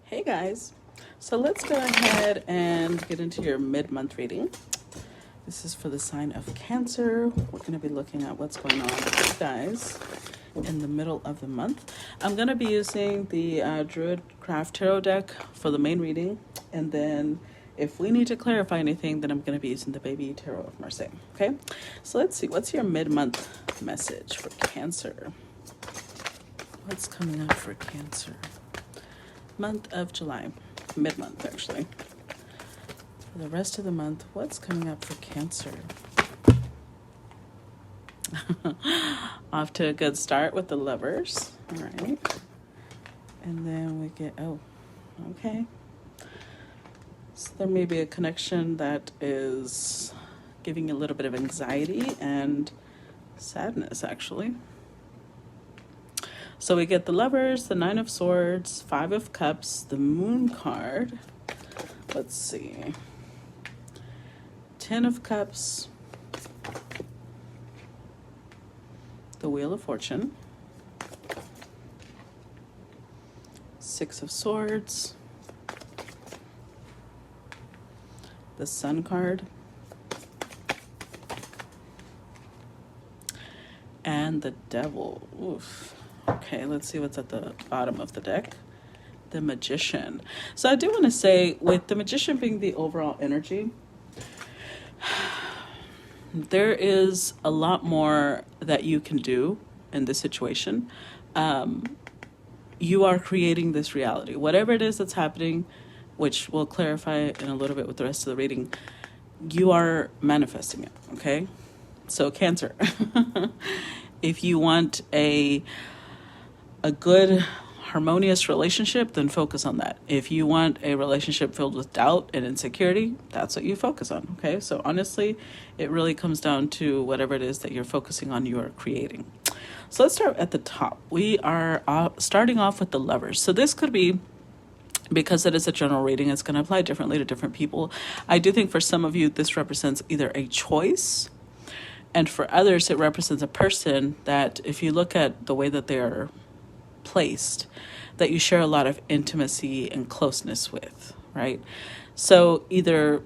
Hey guys, so let's go ahead and get into your mid-month reading. This is for the sign of Cancer. We're going to be looking at what's going on with you guys in the middle of the month. I'm going to be using the Druid Craft Tarot deck for the main reading, and then if we need to clarify anything, then I'm going to be using the Baby Tarot of Marseille. Okay, so let's see, what's your mid-month message for Cancer? What's coming up for Cancer? Month of July, mid-month actually. For the rest of the month, what's coming up for Cancer? Off to a good start with the Lovers. All right. And then we get, okay. So there may be a connection that is giving you a little bit of anxiety and sadness, actually. So we get the Lovers, the Nine of Swords, Five of Cups, the Moon card. Let's see. 10 of Cups, the Wheel of Fortune, Six of Swords, the Sun card, and the Devil. Oof. Okay, let's see what's at the bottom of the deck. The Magician. So I do want to say, with the Magician being the overall energy, there is a lot more that you can do in this situation. You are creating this reality. Whatever it is that's happening, which we'll clarify in a little bit with the rest of the reading, you are manifesting it, okay? So Cancer, if you want a good harmonious relationship, then focus on that. If you want a relationship filled with doubt and insecurity, that's what you focus on. Okay, so honestly, it really comes down to whatever it is that you're focusing on, you are creating. So let's start at the top. We are starting off with the Lovers. So this could be, because it is a general reading, it's going to apply differently to different people. I do think for some of you this represents either a choice, and for others it represents a person that, if you look at the way that they are placed, that you share a lot of intimacy and closeness with, right? So either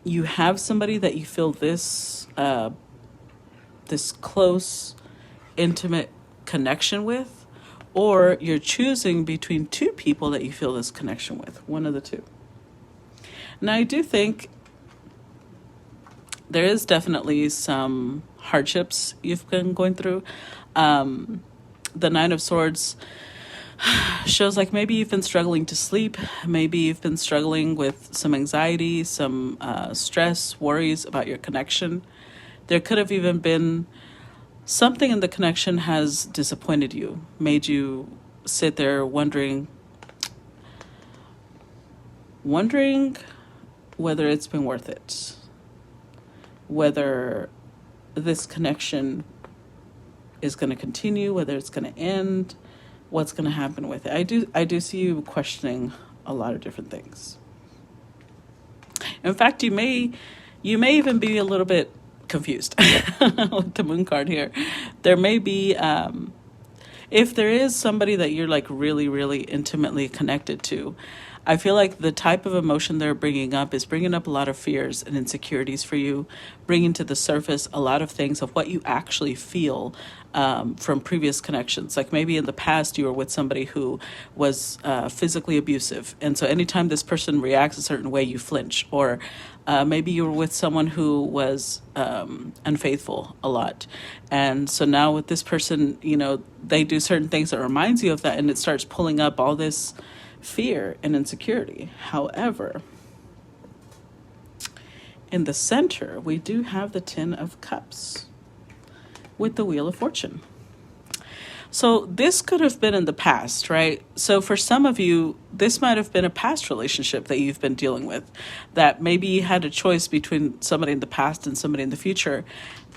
you have somebody that you feel this this close, intimate connection with, or you're choosing between two people that you feel this connection with, one of the two. Now, I do think there is definitely some hardships you've been going through. The Nine of Swords shows like maybe you've been struggling to sleep. Maybe you've been struggling with some anxiety, some stress, worries about your connection. There could have even been something in the connection has disappointed you, made you sit there wondering whether it's been worth it, whether this connection is going to continue, whether it's going to end, what's going to happen with it. I do see you questioning a lot of different things. In fact, you may even be a little bit confused with the Moon card here. There may be, if there is somebody that you're like really, really intimately connected to, I feel like the type of emotion they're bringing up is bringing up a lot of fears and insecurities for you, bringing to the surface a lot of things of what you actually feel from previous connections. Like maybe in the past you were with somebody who was physically abusive, and so anytime this person reacts a certain way, you flinch. Or maybe you were with someone who was unfaithful a lot, and so now with this person, you know, they do certain things that reminds you of that, and it starts pulling up all this fear and insecurity. However, in the center, we do have the Ten of Cups with the Wheel of Fortune. So this could have been in the past, right? So for some of you, this might have been a past relationship that you've been dealing with, that maybe you had a choice between somebody in the past and somebody in the future.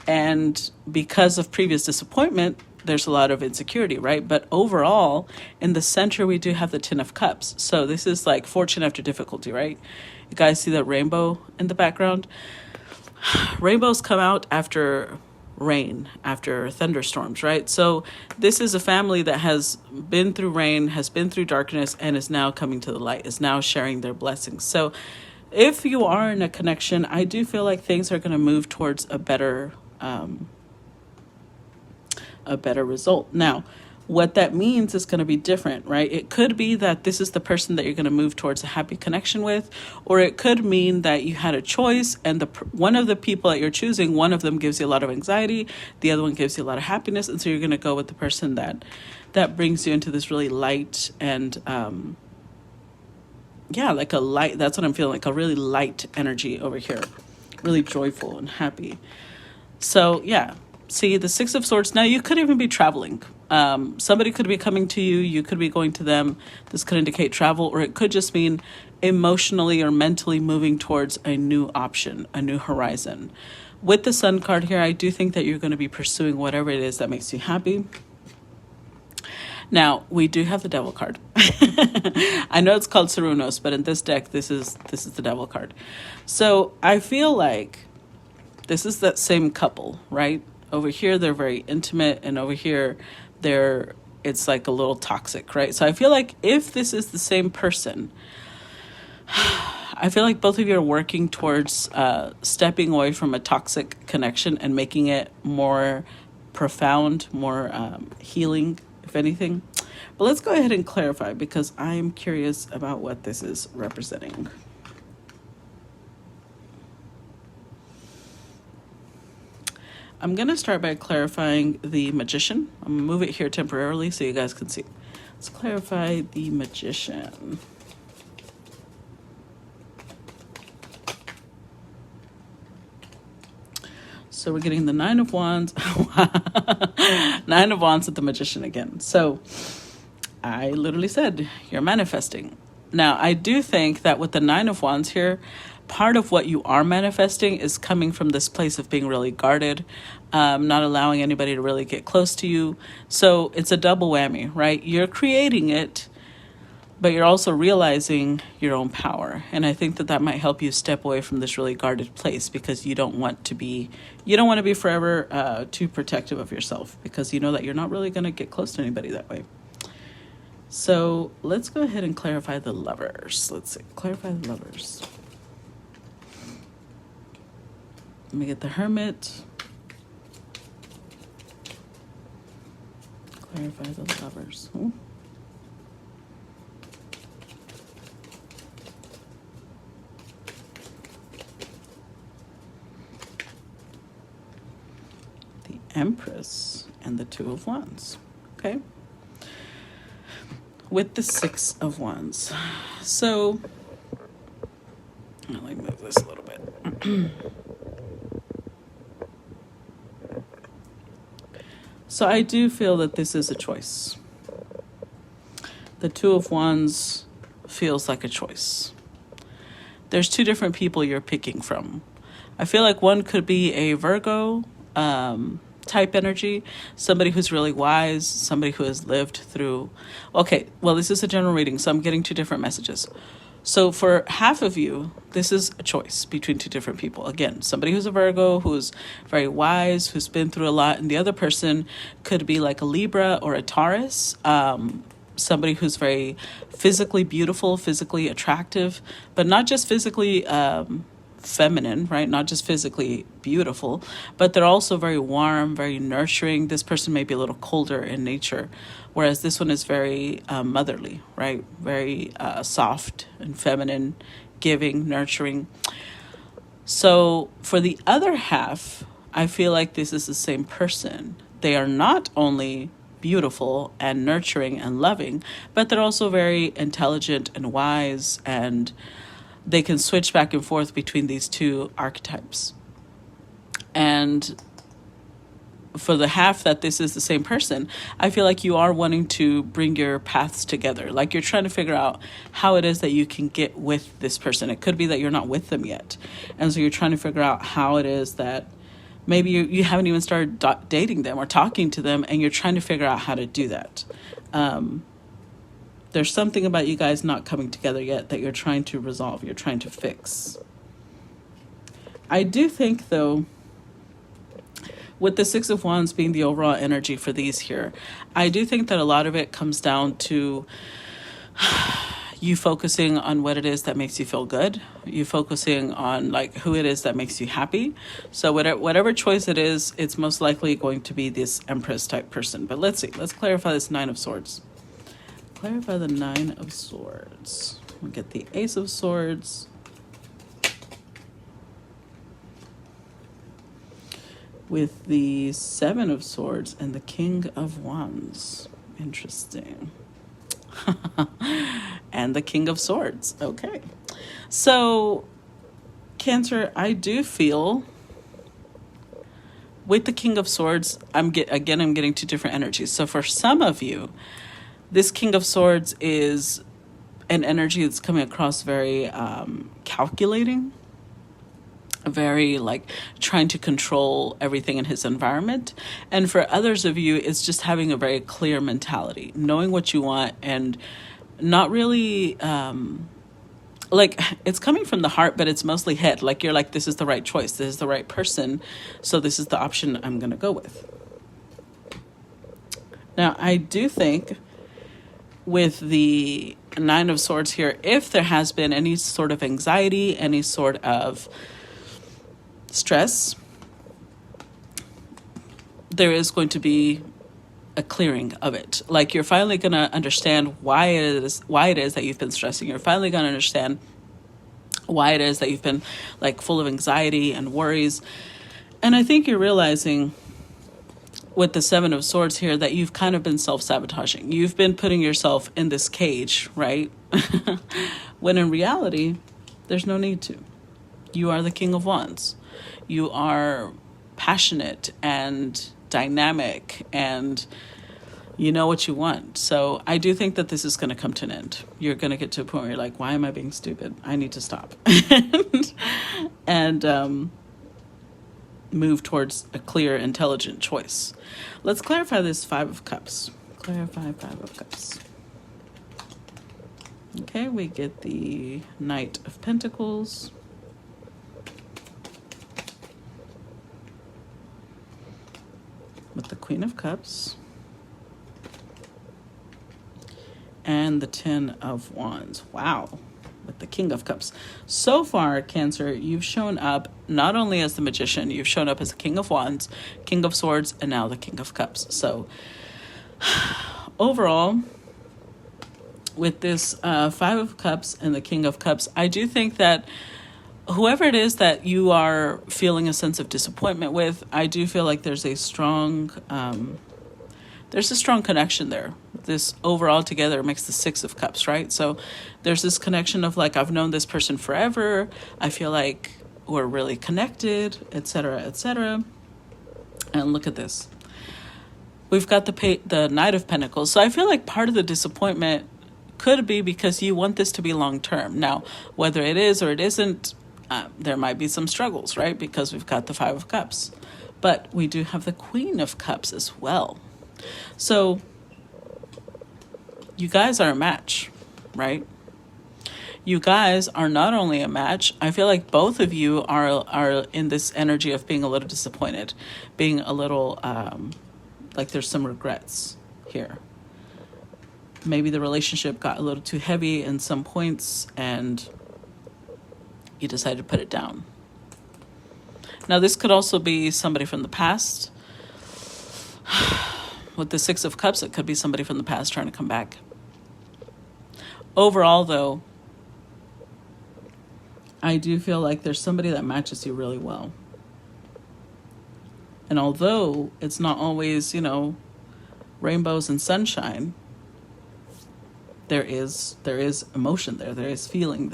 And because of previous disappointment, there's a lot of insecurity, right? But overall, in the center, we do have the Ten of Cups. So this is like fortune after difficulty, right? You guys see that rainbow in the background? Rainbows come out after rain, after thunderstorms, right? So this is a family that has been through rain, has been through darkness, and is now coming to the light, is now sharing their blessings. So if you are in a connection, I do feel like things are going to move towards a better result. Now, what that means is going to be different, right? It could be that this is the person that you're going to move towards a happy connection with, or it could mean that you had a choice, and one of the people that you're choosing, one of them gives you a lot of anxiety, the other one gives you a lot of happiness, and so you're going to go with the person that brings you into this really light and like a light. That's what I'm feeling, like a really light energy over here, really joyful and happy. So yeah, see the Six of Swords. Now you could even be traveling. Somebody could be coming to you. You could be going to them. This could indicate travel, or it could just mean emotionally or mentally moving towards a new option, a new horizon. With the Sun card here, I do think that you're going to be pursuing whatever it is that makes you happy. Now, we do have the Devil card. I know it's called Serunos, but in this deck, this is the Devil card. So I feel like this is that same couple, right? Over here, they're very intimate, and over here, it's like a little toxic, right? So I feel like if this is the same person, I feel like both of you are working towards stepping away from a toxic connection and making it more profound, more healing, if anything. But let's go ahead and clarify, because I'm curious about what this is representing. I'm going to start by clarifying the Magician. I'm going to move it here temporarily so you guys can see. Let's clarify the Magician. So we're getting the Nine of Wands. Nine of Wands with the Magician again. So I literally said, you're manifesting. Now, I do think that with the Nine of Wands here, part of what you are manifesting is coming from this place of being really guarded, not allowing anybody to really get close to you. So it's a double whammy, right? You're creating it, but you're also realizing your own power. And I think that might help you step away from this really guarded place, because you don't want to be forever too protective of yourself, because you know that you're not really going to get close to anybody that way. So let's go ahead and clarify the Lovers. Let's see, clarify the Lovers. Let me get the Hermit. Clarify the Lovers. Ooh. The Empress and the Two of Wands. Okay. With the Six of Wands. So, let me move this a little bit. So I do feel that this is a choice. The Two of Wands feels like a choice. There's two different people you're picking from. I feel like one could be a Virgo type energy, somebody who's really wise, somebody who has lived through. Okay, well, this is a general reading, so I'm getting two different messages. So for half of you, this is a choice between two different people. Again, somebody who's a Virgo, who's very wise, who's been through a lot, and the other person could be like a Libra or a Taurus, somebody who's very physically beautiful, physically attractive, but not just physically feminine, right? Not just physically beautiful, but they're also very warm, very nurturing. This person may be a little colder in nature, whereas this one is very motherly, right? Very soft and feminine, giving, nurturing. So for the other half, I feel like this is the same person. They are not only beautiful and nurturing and loving, but they're also very intelligent and wise, and they can switch back and forth between these two archetypes. And for the half that this is the same person, I feel like you are wanting to bring your paths together. Like you're trying to figure out how it is that you can get with this person. It could be that you're not with them yet. And so you're trying to figure out how it is that maybe you haven't even started dating them or talking to them, and you're trying to figure out how to do that. There's something about you guys not coming together yet that you're trying to resolve, you're trying to fix. I do think, though, with the Six of Wands being the overall energy for these here, I do think that a lot of it comes down to you focusing on what it is that makes you feel good. You focusing on like who it is that makes you happy. So whatever choice it is, it's most likely going to be this Empress type person. But let's see. Let's clarify this Nine of Swords. Clarify the Nine of Swords. We'll get the Ace of Swords. With the Seven of Swords and the King of Wands. Interesting. And the King of Swords. Okay. So, Cancer, I do feel with the King of Swords, I'm getting two different energies. So for some of you, this King of Swords is an energy that's coming across very calculating, very like trying to control everything in his environment. And for others of you, it's just having a very clear mentality, knowing what you want and not really like it's coming from the heart, but it's mostly head. Like you're like, this is the right choice. This is the right person. So this is the option I'm going to go with. Now, I do think with the Nine of Swords here, if there has been any sort of anxiety, any sort of stress, there is going to be a clearing of it. Like you're finally going to understand why it is that you've been stressing. You're finally going to understand why it is that you've been like full of anxiety and worries. And I think you're realizing with the Seven of Swords here that you've kind of been self-sabotaging. You've been putting yourself in this cage, right? When in reality, there's no need to. You are the King of Wands. You are passionate and dynamic and you know what you want. So I do think that this is going to come to an end. You're going to get to a point where you're like, why am I being stupid? I need to stop. and move towards a clear, intelligent choice. Let's clarify this Five of Cups. Clarify Five of Cups. Okay, we get the Knight of Pentacles. With the Queen of Cups. And the Ten of Wands. Wow. With the King of Cups. So far, Cancer, you've shown up not only as the Magician, you've shown up as the King of Wands, King of Swords, and now the King of Cups. So, overall, with this Five of Cups and the King of Cups, I do think that whoever it is that you are feeling a sense of disappointment with, I do feel like there's a strong connection there. This overall together makes the Six of Cups, right? So there's this connection of like, I've known this person forever. I feel like we're really connected, etc., etc. And look at this. We've got the Knight of Pentacles. So I feel like part of the disappointment could be because you want this to be long-term. Now, whether it is or it isn't, there might be some struggles, right? Because we've got the Five of Cups. But we do have the Queen of Cups as well. So you guys are a match, right? You guys are not only a match, I feel like both of you are in this energy of being a little disappointed, being a little like there's some regrets here. Maybe the relationship got a little too heavy in some points and you decided to put it down. Now, this could also be somebody from the past. With the Six of Cups, it could be somebody from the past trying to come back. Overall, though, I do feel like there's somebody that matches you really well. And although it's not always, rainbows and sunshine, there is emotion there is feeling,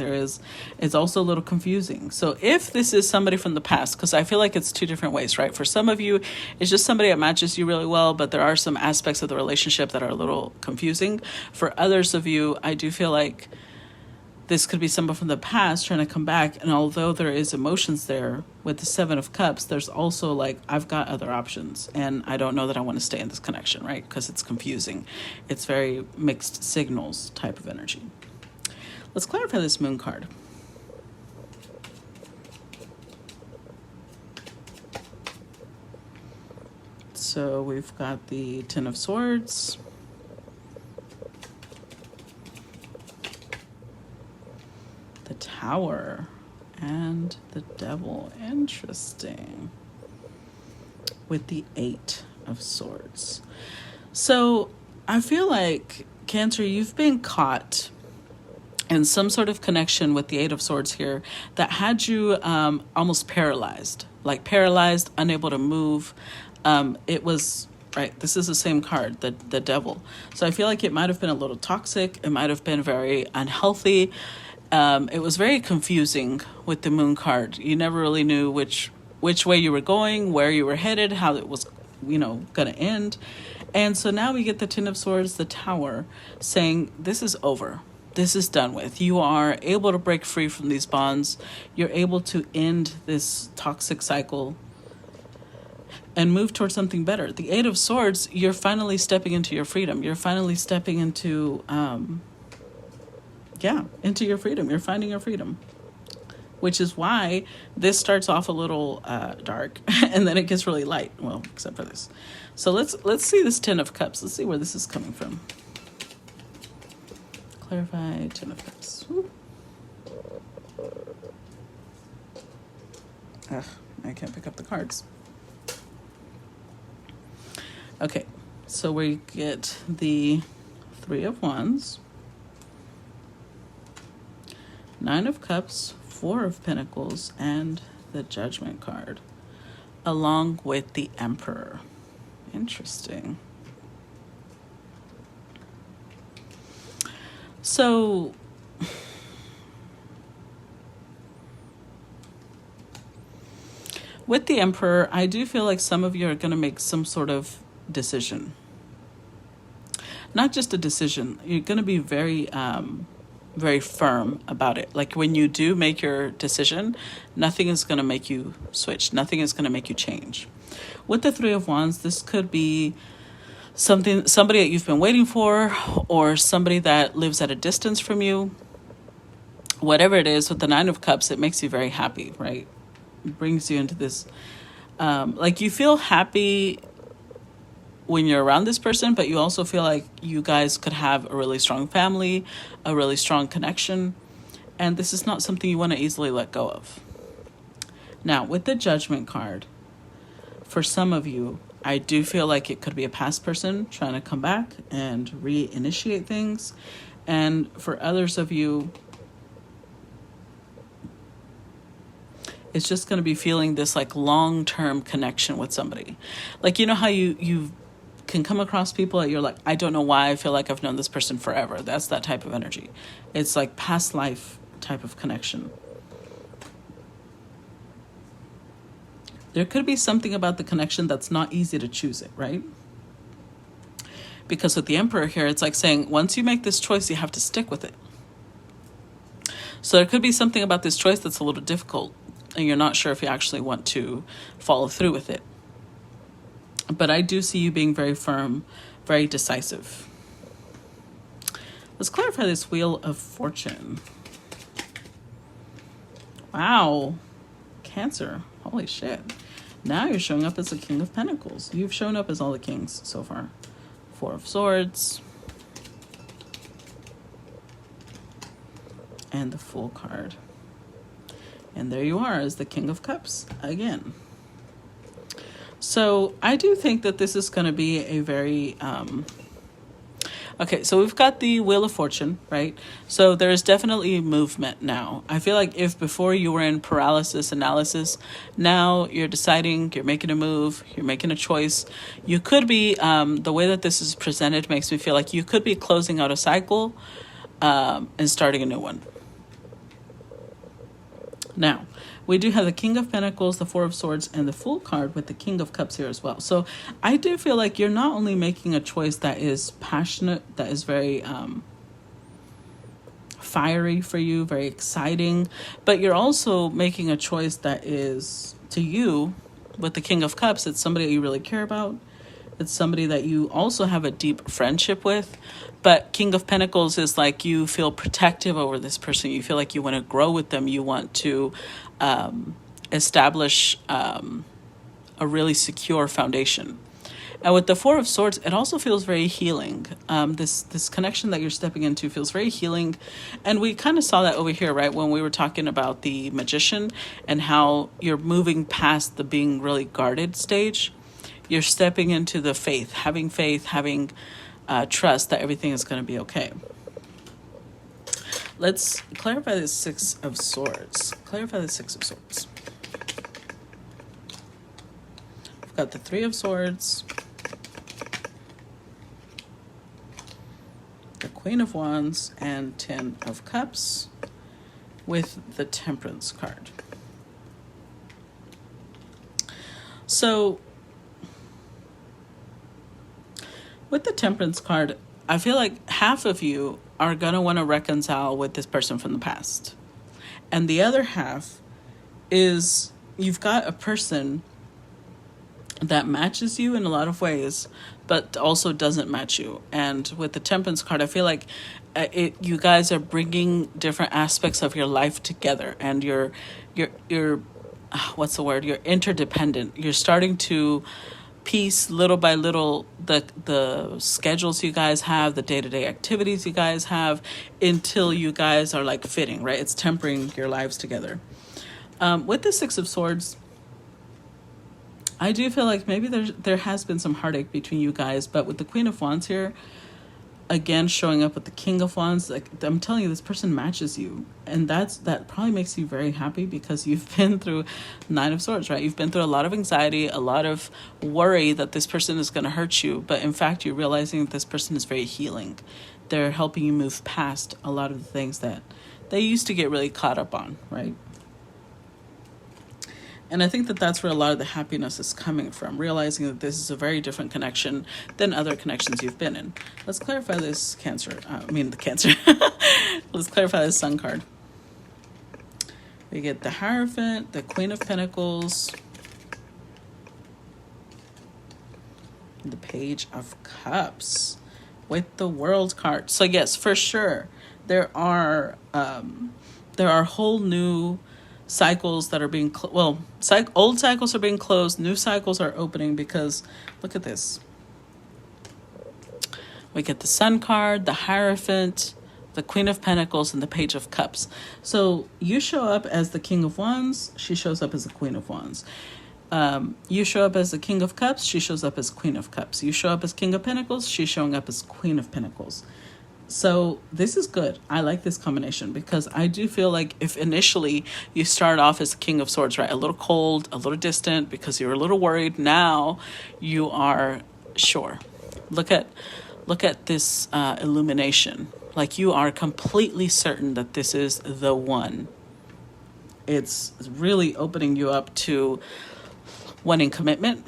it's also a little confusing. So if this is somebody from the past, because I feel like it's two different ways, right? For some of you, it's just somebody that matches you really well, but there are some aspects of the relationship that are a little confusing. For others of you, I do feel like this could be someone from the past trying to come back, and although there is emotions there with the Seven of Cups, there's also like, I've got other options and I don't know that I want to stay in this connection, right? Because it's confusing. It's very mixed signals type of energy. Let's clarify this Moon card. So we've got the Ten of Swords, the Tower, and the Devil. Interesting. With the Eight of Swords. So I feel like, Cancer, you've been caught in some sort of connection with the Eight of Swords here that had you almost paralyzed, unable to move. It was, right, this is the same card, the Devil. So I feel like it might have been a little toxic. It might have been very unhealthy. It was very confusing with the Moon card. You never really knew which way you were going, where you were headed, how it was, going to end. And so now we get the Ten of Swords, the Tower, saying this is over. This is done with. You are able to break free from these bonds. You're able to end this toxic cycle and move towards something better. The Eight of Swords, you're finally stepping into your freedom. You're finally stepping into, into your freedom. You're finding your freedom, which is why this starts off a little dark and then it gets really light. Well, except for this. So let's see this Ten of Cups. Let's see where this is coming from. Clarify Ten of Cups. Ugh, I can't pick up the cards. Okay, so we get the Three of Wands, Nine of Cups, Four of Pentacles, and the Judgment card, along with the Emperor. Interesting. So, with the Emperor, I do feel like some of you are going to make some sort of decision. Not just a decision. You're going to be very, very firm about it. Like when you do make your decision, nothing is going to make you switch. Nothing is going to make you change. With the Three of Wands, this could be somebody that you've been waiting for, or somebody that lives at a distance from you. Whatever it is, with the Nine of Cups, it makes you very happy, right? It brings you into this, you feel happy when you're around this person, but you also feel like you guys could have a really strong family, a really strong connection, and this is not something you want to easily let go of. Now, with the Judgment card, for some of you, I do feel like it could be a past person trying to come back and reinitiate things. And for others of you, it's just going to be feeling this long-term connection with somebody. Like, you know how you can come across people that you're like, I don't know why I feel like I've known this person forever. That's that type of energy. It's like past life type of connection. There could be something about the connection that's not easy to choose it, right? Because with the Emperor here, it's like saying, once you make this choice, you have to stick with it. So there could be something about this choice that's a little difficult, and you're not sure if you actually want to follow through with it. But I do see you being very firm, very decisive. Let's clarify this Wheel of Fortune. Wow. Cancer. Holy shit. Now you're showing up as the King of Pentacles. You've shown up as all the kings so far. Four of Swords. And the Fool card. And there you are as the King of Cups again. So I do think that this is going to be a very... Okay, so we've got the Wheel of Fortune, right? So there's definitely movement now. I feel like if before you were in paralysis analysis, now you're deciding, you're making a move, you're making a choice. You could be, the way that this is presented makes me feel like you could be closing out a cycle and starting a new one. Now, we do have the King of Pentacles, the Four of Swords, and the Fool card with the King of Cups here as well. So I do feel like you're not only making a choice that is passionate, that is very fiery for you, very exciting, but you're also making a choice that is, to you, with the King of Cups, it's somebody that you really care about. It's somebody that you also have a deep friendship with. But King of Pentacles is like you feel protective over this person. You feel like you want to grow with them. You want to establish a really secure foundation. And with the Four of Swords, it also feels very healing. This connection that you're stepping into feels very healing. And we kind of saw that over here, right? When we were talking about the Magician and how you're moving past the being really guarded stage. You're stepping into the faith, having trust that everything is going to be okay. Let's clarify the Six of Swords. Clarify the Six of Swords. We've got the Three of Swords, the Queen of Wands, and Ten of Cups with the Temperance card. So with the Temperance card, I feel like half of you are going to want to reconcile with this person from the past. And the other half is you've got a person that matches you in a lot of ways, but also doesn't match you. And with the Temperance card, I feel like you guys are bringing different aspects of your life together, and you're what's the word? You're interdependent. You're starting to piece little by little the schedules you guys have, the day-to-day activities you guys have, until you guys are like fitting, right? It's tempering your lives together. With the Six of Swords, I do feel like maybe there has been some heartache between you guys, but with the Queen of Wands here, again showing up with the King of Wands, like I'm telling you, this person matches you, and that probably makes you very happy because you've been through Nine of Swords, right? You've been through a lot of anxiety, a lot of worry that this person is going to hurt you, but in fact you're realizing that this person is very healing. They're helping you move past a lot of the things that they used to get really caught up on, right? And I think that that's where a lot of the happiness is coming from, realizing that this is a very different connection than other connections you've been in. Let's clarify this Cancer. The Cancer. Let's clarify this Sun card. We get the Hierophant, the Queen of Pentacles, the Page of Cups with the World card. So yes, for sure, there are whole new cycles that are being old cycles are being closed, new cycles are opening, because look at this. We get the Sun card, the Hierophant, the Queen of Pentacles, and the Page of Cups. So you show up as the King of Wands, she shows up as the Queen of Wands. You show up as the King of Cups, she shows up as Queen of Cups. You show up as King of Pentacles, she's showing up as Queen of Pentacles. So this is good. I like this combination, because I do feel like if initially you start off as the King of Swords, right, a little cold, a little distant because you're a little worried, now you are sure. Look at this illumination. Like you are completely certain that this is the one. It's really opening you up to wanting commitment.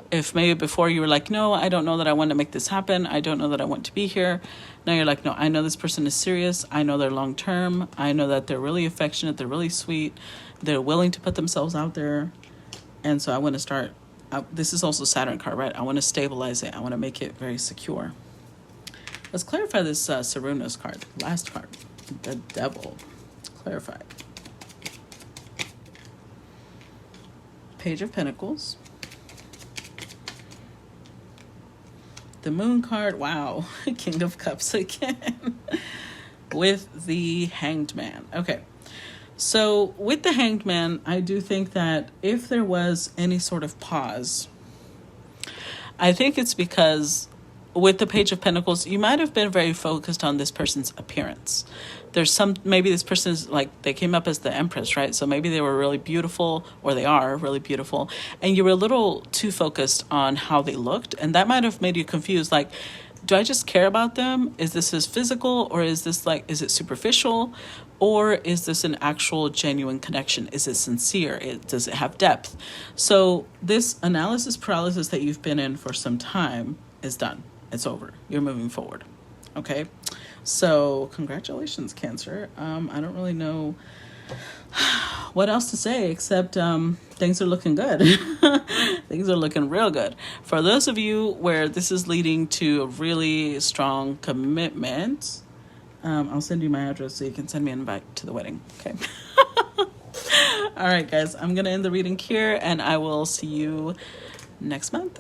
If maybe before you were like, no, I don't know that I want to make this happen. I don't know that I want to be here. Now you're like, no, I know this person is serious. I know they're long term. I know that they're really affectionate. They're really sweet. They're willing to put themselves out there. And so I want to start. This is also Saturn card, right? I want to stabilize it. I want to make it very secure. Let's clarify this Sarunas card. Last card. The Devil. Clarify. Page of Pentacles. The Moon card, wow, King of Cups again, with the Hanged Man. Okay, so with the Hanged Man, I do think that if there was any sort of pause, I think it's because with the Page of Pentacles, you might have been very focused on this person's appearance. Maybe this person is like, they came up as the Empress, right? So maybe they were really beautiful, or they are really beautiful, and you were a little too focused on how they looked, and that might have made you confused. Like, do I just care about them? Is this as physical, or is it superficial, or is this an actual genuine connection? Is it sincere? Does it have depth? So this analysis paralysis that you've been in for some time is done. It's over. You're moving forward. Okay. So congratulations, Cancer. I don't really know what else to say except things are looking good. Things are looking real good. For those of you where this is leading to a really strong commitment, I'll send you my address so you can send me an invite to the wedding. Okay. All right, guys. I'm going to end the reading here, and I will see you next month.